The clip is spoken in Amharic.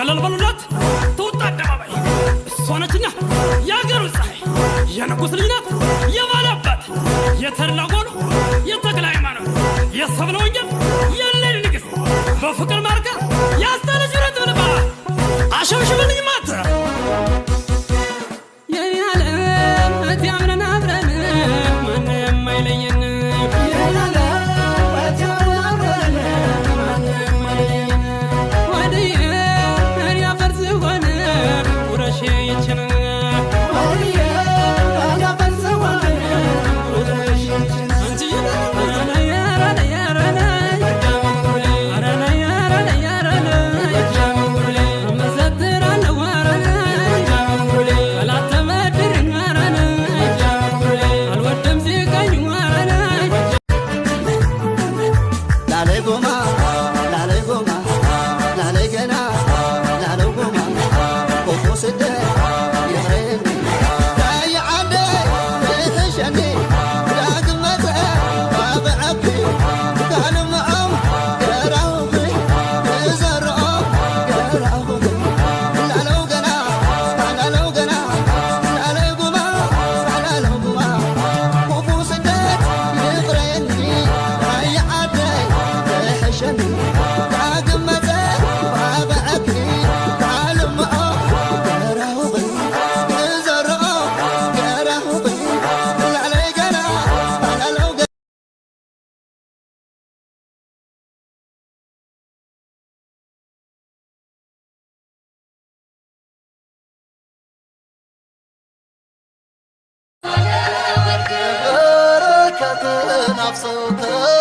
ገለል በሉላት ትውጣ አደባባይ እሷ ነችና ያገሩ ፀሐይ የንጉሥ ልጅ ናት የባላባት የተድላ ጎኑ የተክለ ሃይማኖት የሰብለ ወንጌል የሌሊ ንግሥት በፍቅር ማርካ ያስተነች ረት ብልባ አሸብሽብልኝ ማተ የኔ ዓለም እቴ አብረን አብረን ማንም አይለየን نفسك